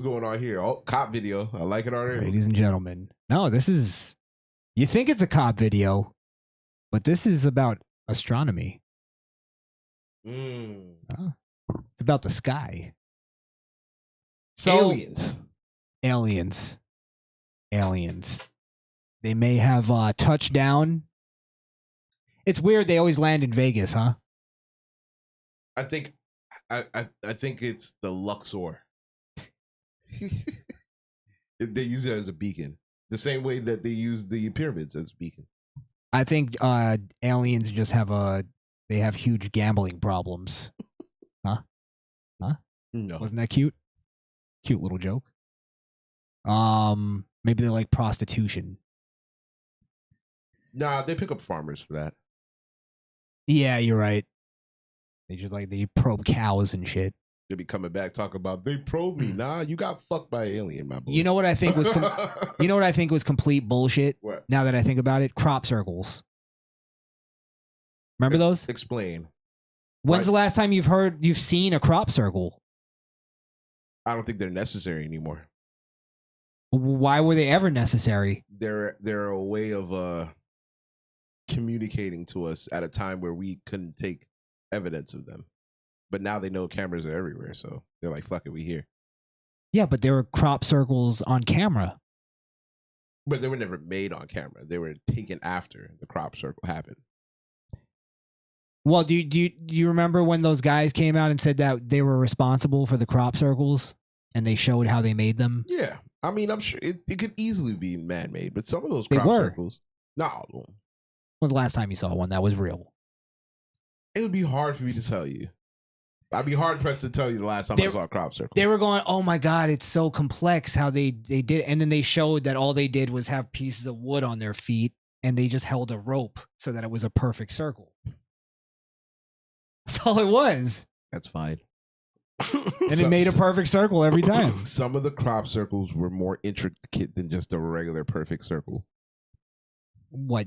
going on here? Oh, cop video. I like it already. Ladies and gentlemen. No, this is... You think it's a cop video, but this is about astronomy. It's about the sky. So, aliens. They may have touched down. It's weird they always land in Vegas, huh? I think it's the Luxor. They use it as a beacon. The same way that they use the pyramids as a beacon. I think aliens just have huge gambling problems. Huh? No. Wasn't that cute? Cute little joke. Maybe they like prostitution. Nah, they pick up farmers for that. Yeah, you're right. They probe cows and shit. They be coming back talking about they probed me. Nah, you got fucked by an alien, my boy. You know what I think was complete bullshit? What? Now that I think about it, crop circles. Remember those? Explain. When's the last time you've seen a crop circle? I don't think they're necessary anymore. Why were they ever necessary? They're a way of communicating to us at a time where we couldn't take evidence of them. But now they know cameras are everywhere, so they're like, fuck it, we here. Yeah, but there were crop circles on camera. But they were never made on camera. They were taken after the crop circle happened. Well, do you remember when those guys came out and said that they were responsible for the crop circles and they showed how they made them? Yeah. I mean, I'm sure it could easily be man-made, but some of those crop circles, no. When was the last time you saw one that was real? It would be hard for me to tell you. I'd be hard-pressed to tell you the last time I saw a crop circle. They were going, oh my God, it's so complex how they did it. And then they showed that all they did was have pieces of wood on their feet and they just held a rope so that it was a perfect circle. That's all it was. That's fine. And it made a perfect circle every time. Some of the crop circles were more intricate than just a regular perfect circle. What,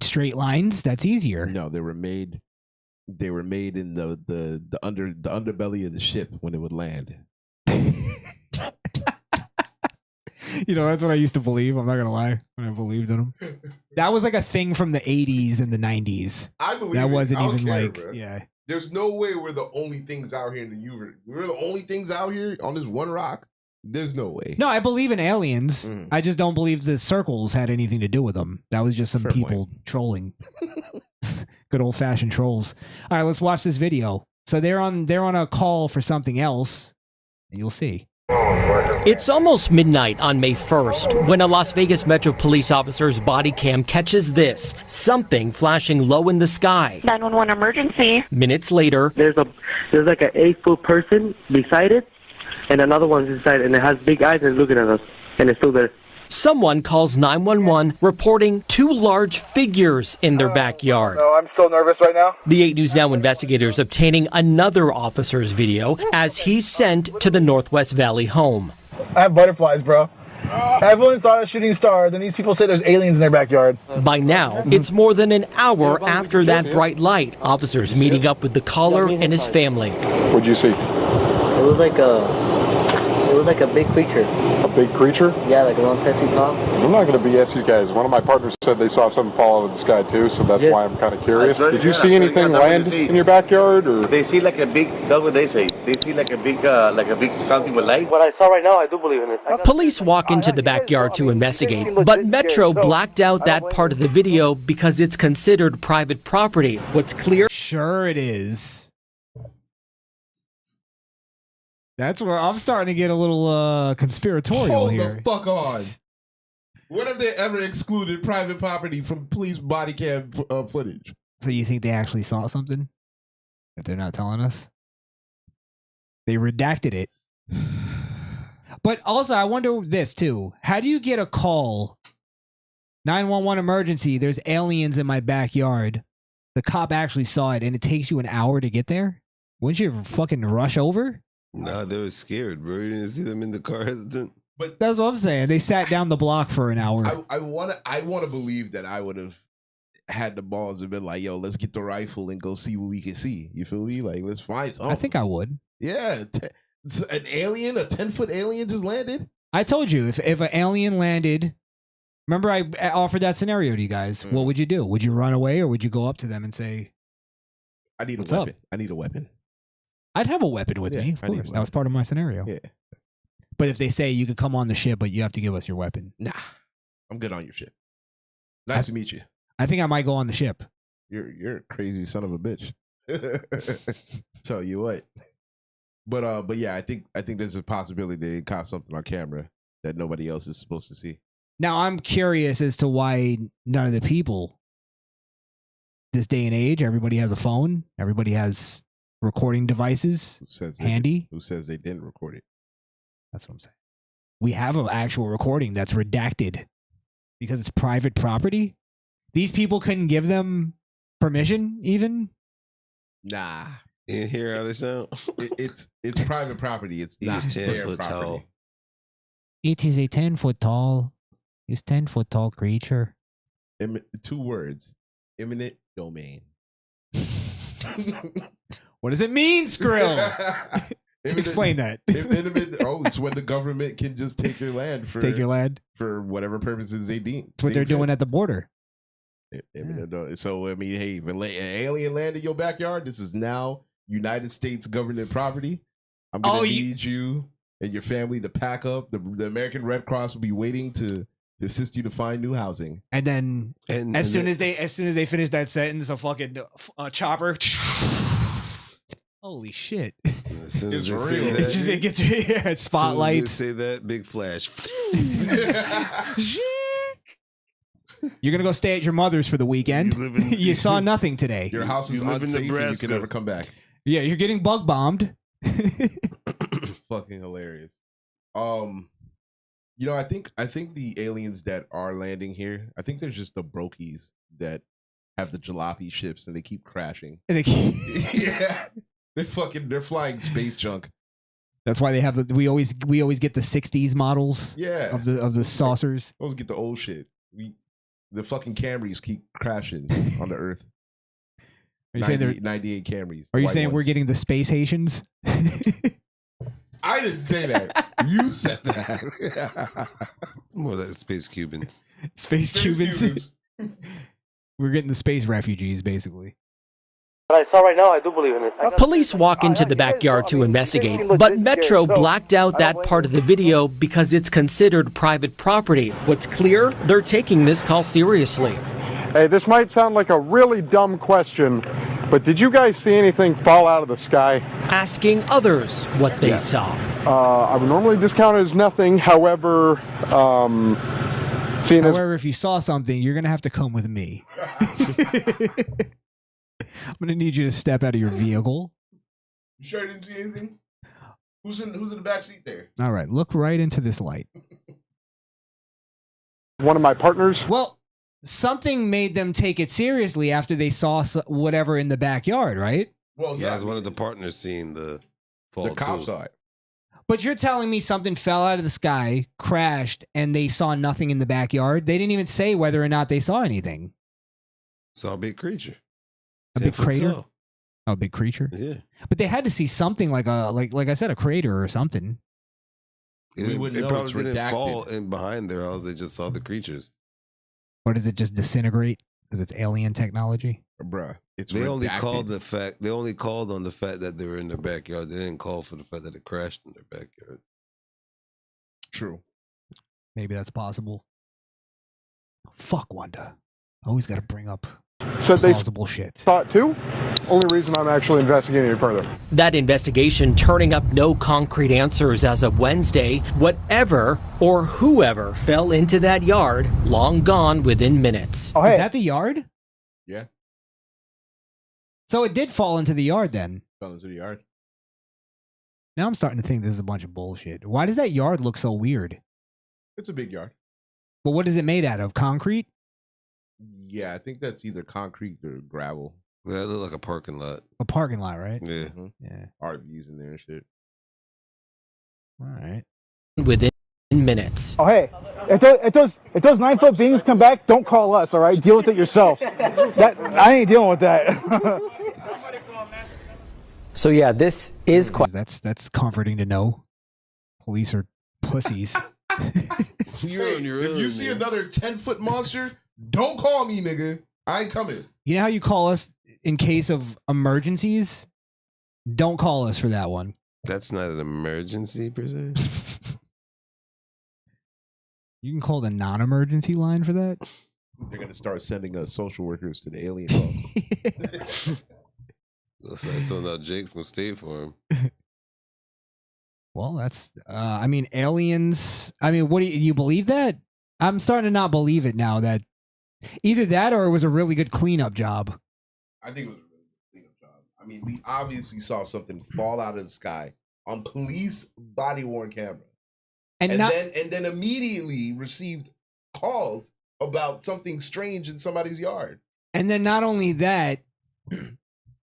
straight lines? That's easier. No, they were made in the underbelly of the ship when it would land. You know, that's what I used to believe. I'm not going to lie. When I believed in them. That was like a thing from the 80s and the 90s. I believe that wasn't even care, like, bro. yeah. There's no way we're the only things out here in the universe. We're the only things out here on this one rock. There's no way. No, I believe in aliens. I just don't believe the circles had anything to do with them. That was just some people trolling. Good old fashioned trolls. All right, let's watch this video. So they're on a call for something else, and you'll see. It's almost midnight on May 1st when a Las Vegas Metro police officer's body cam catches this, something flashing low in the sky. 911 emergency. Minutes later, there's like an 8-foot person beside it, and another one's inside, and it has big eyes and it's looking at us, and it's still there. Someone calls 911 reporting two large figures in their backyard. No, I'm so nervous right now. The 8 News Now investigators obtaining another officer's video as he's sent to the Northwest Valley home. I have butterflies, bro. Everyone saw a shooting star, then these people say there's aliens in their backyard. By now, it's more than an hour after that bright light. Officers meeting up with the caller and his family. What'd you see? It was like a big creature. A big creature? Yeah, like around 10 feet tall. I'm not going to BS you guys. One of my partners said they saw something fall out of the sky too, so that's why I'm kind of curious. Did you see anything land in your backyard? Or they see like a big, that's what they say. They see like a big something with light. What I saw right now, I do believe in it. Police walk into the backyard to investigate, but Metro blacked out that part of the video because it's considered private property. What's clear? Sure it is. That's where I'm starting to get a little conspiratorial Hold here. the fuck on. When have they ever excluded private property from police body cam footage? So you think they actually saw something that they're not telling us? They redacted it. But also, I wonder this too. How do you get a call? 911 emergency. There's aliens in my backyard. The cop actually saw it, and it takes you an hour to get there? Wouldn't you fucking rush over? Nah, they were scared, bro. You didn't see them in the car hesitant. But that's what I'm saying. They sat down the block for an hour. I want to believe that I would have had the balls and been like, yo, let's get the rifle and go see what we can see. You feel me? Like, let's find something. I think I would. Yeah. An alien, a 10-foot alien just landed? I told you, if an alien landed, remember I offered that scenario to you guys. What would you do? Would you run away or would you go up to them and say, I need What's a weapon. up? I need a weapon. I'd have a weapon with me, of course. That was part of my scenario. Yeah. But if they say you could come on the ship, but you have to give us your weapon. Nah. I'm good on your ship. Nice to meet you. I think I might go on the ship. You're a crazy son of a bitch. Tell you what. But yeah, I think there's a possibility they caught something on camera that nobody else is supposed to see. Now I'm curious as to why none of the people this day and age, everybody has a phone, everybody has recording devices handy. Who says they didn't record it? That's what I'm saying. We have an actual recording that's redacted because it's private property. These people couldn't give them permission even? Nah. You hear how they sound? It's private property. It's not 10 their foot property. tall. It is a 10-foot tall. It's 10-foot tall creature. 2 words. Eminent domain. What does it mean, Skrill? Explain that. It's when the government can just take your land for whatever purposes they deem. That's what they're doing at the border. So I mean, hey, if an alien landed in your backyard, this is now United States government property. I'm gonna need you and your family to pack up. The American Red Cross will be waiting to assist you to find new housing. And then, as soon as they finish that sentence, a fucking chopper. Holy shit! As soon as it's real. It's just it gets spotlights. Say that big flash. You're gonna go stay at your mother's for the weekend. You saw nothing today. Your house is unsafe and you can never come back. Yeah, you're getting bug bombed. Fucking hilarious. You know, I think the aliens that are landing here, I think they're just the brokies that have the jalopy ships and they keep crashing. And yeah, they're flying space junk. That's why they have we always get the '60s models. Yeah, of the saucers. Always get the old shit. The fucking Camrys keep crashing on the Earth. Are you saying they're 98 Camrys? Are you saying we're getting the space Haitians? I didn't say that. You said that. More like space Cubans. Space Cubans. We're getting the space refugees, basically. What I saw right now, I do believe in it. Police walk into the backyard to investigate, but Metro blacked out that part of the video because it's considered private property. What's clear? They're taking this call seriously. Hey, this might sound like a really dumb question, but did you guys see anything fall out of the sky? Asking others what they saw. I would normally discount it as nothing. However, if you saw something, you're going to have to come with me. I'm going to need you to step out of your vehicle. You sure I didn't see anything? Who's in the back seat there? All right, look right into this light. One of my partners. Well, something made them take it seriously after they saw whatever in the backyard, right? Well, yeah, as one of the partners seeing the fall. The cops saw it. But you're telling me something fell out of the sky, crashed, and they saw nothing in the backyard? They didn't even say whether or not they saw anything. Saw a big creature. A big crater? Oh, a big creature? Yeah. But they had to see something like I said, a crater or something. It probably didn't fall in behind there, else they just saw the creatures. Or does it just disintegrate because it's alien technology? Bruh, they only called on the fact that they were in their backyard. They didn't call for the fact that it crashed in their backyard. True. Maybe that's possible. Fuck Wanda. Always got to bring up plausible shit. Thought too. Only reason I'm actually investigating it further. That investigation turning up no concrete answers as of Wednesday. Whatever or whoever fell into that yard, long gone within minutes. Oh, hey. Is that the yard? Yeah. So it did fall into the yard then? Fell into the yard. Now I'm starting to think this is a bunch of bullshit. Why does that yard look so weird? It's a big yard. But what is it made out of? Concrete? Yeah, I think that's either concrete or gravel. Yeah, it looked like a parking lot. A parking lot, right? Yeah. Mm-hmm. Yeah. RVs in there and shit. All right. Within minutes. Oh, hey, if those 9-foot beings come back, don't call us, all right? Deal with it yourself. I ain't dealing with that. So yeah, this is quite. That's comforting to know. Police are pussies. You're on your own, if you see man. another 10-foot monster, don't call me, nigga. I ain't coming. You know how you call us in case of emergencies? Don't call us for that one. That's not an emergency per se. You can call the non-emergency line for that. They're gonna start sending social workers to the alien calls. Let's start sending out Jake from State Farm. Well, that's. I mean, aliens. I mean, what do you believe that? I'm starting to not believe it now. That either that or it was a really good cleanup job. I think it was a really good cleanup job. I mean, we obviously saw something fall out of the sky on police body-worn camera, and then immediately received calls about something strange in somebody's yard. And then not only that,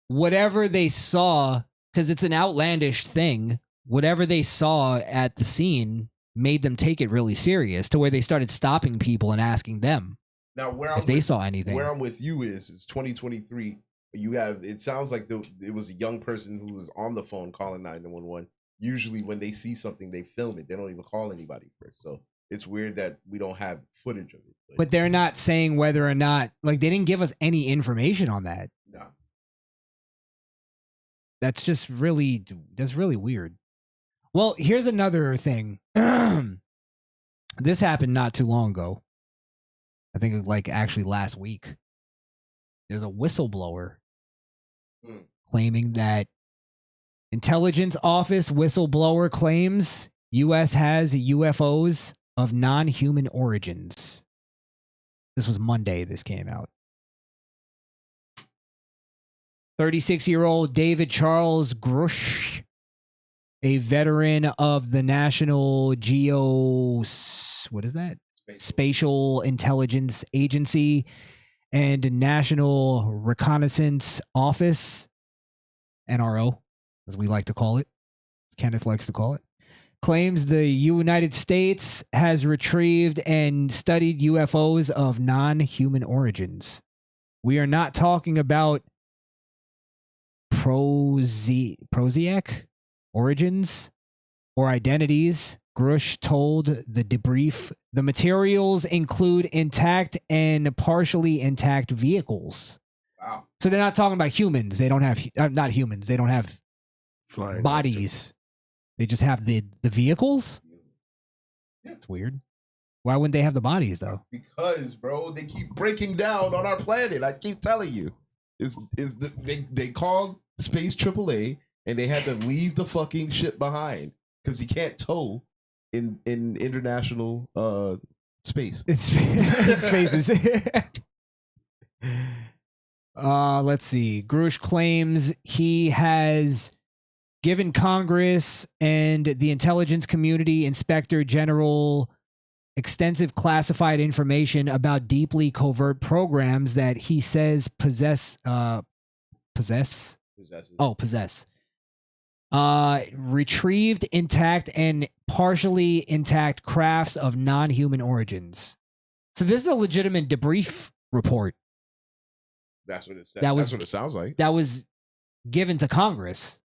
whatever they saw, because it's an outlandish thing, whatever they saw at the scene made them take it really serious to where they started stopping people and asking them Now, if they saw anything. Where I'm with you is it's 2023. You have, it sounds like it was a young person who was on the phone calling 911. Usually when they see something, they film it. They don't even call anybody first. So it's weird that we don't have footage of it. But they're not saying whether or not, like, they didn't give us any information on that. No. That's really weird. Well, here's another thing. This happened not too long ago. I think like actually last week. There's a whistleblower claiming that intelligence office whistleblower claims U.S. has UFOs of non-human origins. This was Monday this came out. 36-year-old David Charles Grush, a veteran of the National Spatial Intelligence Agency and National Reconnaissance Office, NRO, as we like to call it, as Kenneth likes to call it, claims the United States has retrieved and studied UFOs of non-human origins. We are not talking about Proziac origins or identities, Grush told the debrief. The materials include intact and partially intact vehicles. Wow. So they're not talking about humans. They don't have, not humans. They don't have Flying bodies. They just have the vehicles? Yeah. It's weird. Why wouldn't they have the bodies, though? Because, bro, they keep breaking down on our planet. I keep telling you. They called Space AAA and they had to leave the fucking ship behind because you can't tow in international space. It's spaces. Let's see. Grush claims he has given Congress and the intelligence community inspector general extensive classified information about deeply covert programs that he says possess retrieved intact and partially intact crafts of non-human origins. So this is a legitimate debrief report. That's what it says. That's what it sounds like. That was given to Congress.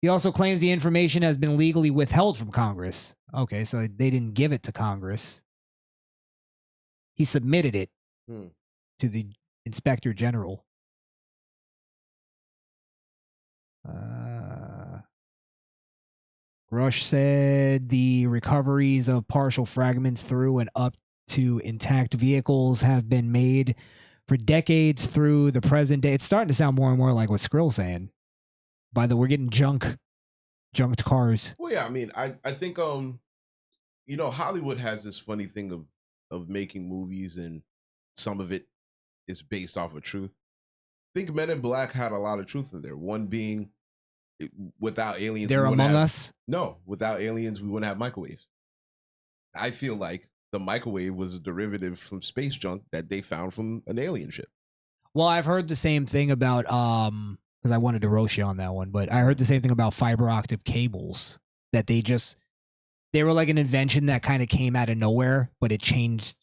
He also claims the information has been legally withheld from Congress. Okay, so they didn't give it to Congress. He submitted it to the Inspector General. Rush said the recoveries of partial fragments through and up to intact vehicles have been made for decades through the present day. It's starting to sound more and more like what Skrill's saying. By the way, we're getting junked cars. Well, yeah, I mean, I think Hollywood has this funny thing of making movies and some of it is based off of truth. I think Men in Black had a lot of truth in there. One being, without aliens, they're among us. No, without aliens, we wouldn't have microwaves. I feel like the microwave was a derivative from space junk that they found from an alien ship. Well, I've heard the same thing about because I wanted to roast you on that one, but I heard the same thing about fiber optic cables, that they were like an invention that kind of came out of nowhere, but it changed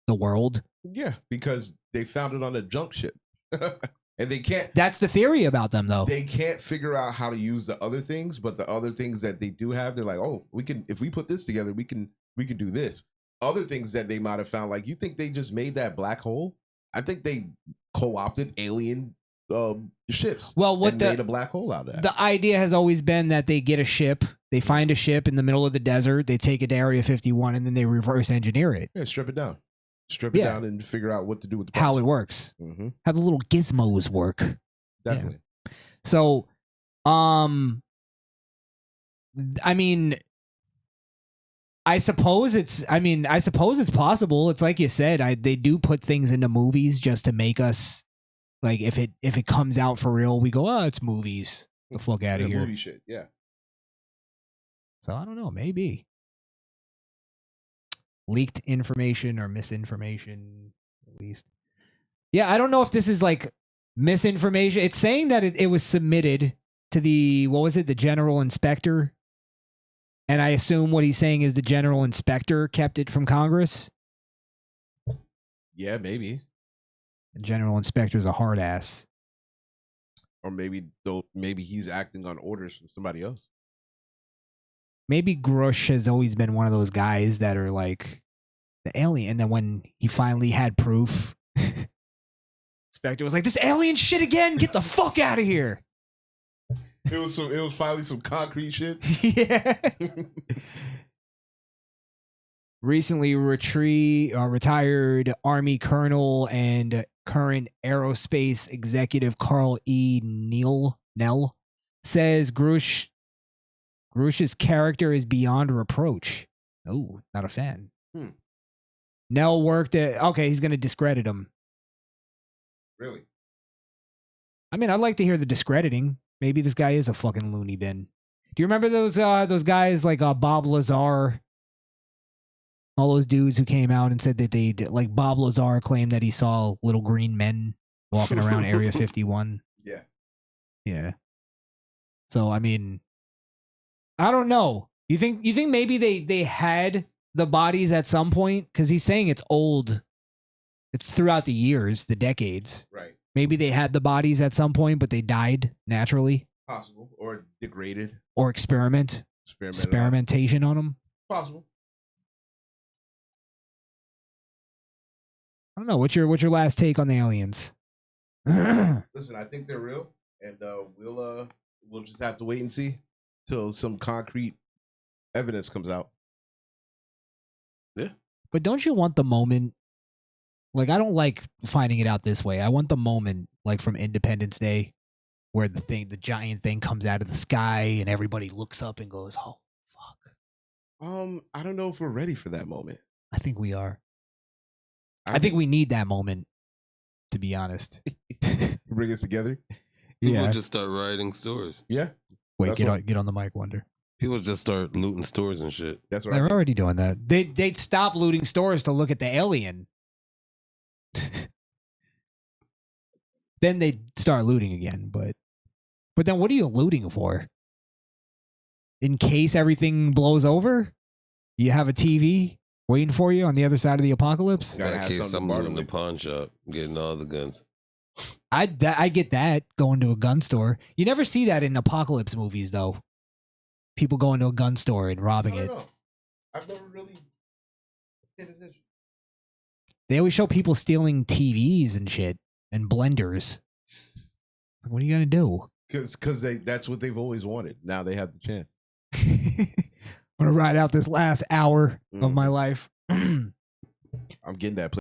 the world. Yeah, because they found it on a junk ship. And they can't. That's the theory about them, though. They can't figure out how to use the other things, but the other things that they do have, they're like, oh, we can. If we put this together, we can do this. Other things that they might have found, like you think they just made that black hole? I think they co-opted alien ships. Well, what made a black hole out of that. The idea has always been that they get a ship, they find a ship in the middle of the desert, they take it to Area 51, and then they reverse engineer it. Yeah, strip it down. Strip it down and figure out what to do with the parts. How it works. Mm-hmm. How the little gizmos work. Definitely. Yeah. So, I mean, I suppose it's possible. It's like you said, they do put things into movies just to make us, like, if it comes out for real, we go, oh, it's movies. The fuck out of here. Movie shit, yeah. So I don't know, maybe. Leaked information or misinformation, at least. Yeah, I don't know if this is like misinformation. It's saying that it was submitted to the general inspector. And I assume what he's saying is the general inspector kept it from Congress. Yeah, maybe. The general inspector's a hard ass. Or maybe he's acting on orders from somebody else. Maybe Grush has always been one of those guys that are like the alien. And then when he finally had proof, inspector was like, this alien shit again? Get the fuck out of here. It was finally some concrete shit. Yeah. Recently retired Army Colonel and current aerospace executive Carl E. Nell says Grush's character is beyond reproach. Oh, not a fan. Nell worked at... Okay, he's going to discredit him. Really? I mean, I'd like to hear the discrediting. Maybe this guy is a fucking loony bin. Do you remember those guys like Bob Lazar? All those dudes who came out and said that they did, like Bob Lazar claimed that he saw little green men walking around Area 51. Yeah. Yeah. So I mean, I don't know. You think maybe they had the bodies at some point? Because he's saying it's old. It's throughout the years, the decades. Right. Maybe they had the bodies at some point, but they died naturally. Possible. Or degraded. Or experimentation on them. Possible. I don't know. What's your last take on the aliens? Listen, I think they're real, and we'll just have to wait and see till some concrete evidence comes out. Yeah. But don't you want the moment? Like, I don't like finding it out this way. I want the moment, like from Independence Day, where the giant thing comes out of the sky and everybody looks up and goes, "Oh, fuck." I don't know if we're ready for that moment. I think we are. I think we need that moment, to be honest. Bring us together. People just start rioting stores. Yeah. Wait, get on the mic, Wonder. People just start looting stores and shit. That's right. They're already doing that. They'd stop looting stores to look at the alien. Then they'd start looting again, but then what are you looting for? In case everything blows over? You have a TV waiting for you on the other side of the apocalypse? In that case, I'm looting the pawn shop, getting all the guns. I get that, going to a gun store. You never see that in apocalypse movies, though. People going to a gun store and robbing it. Know. I've never really paid attention. They always show people stealing TVs and shit and blenders. Like, what are you gonna do? Because that's what they've always wanted. Now they have the chance. I'm gonna ride out this last hour of my life. I'm getting that.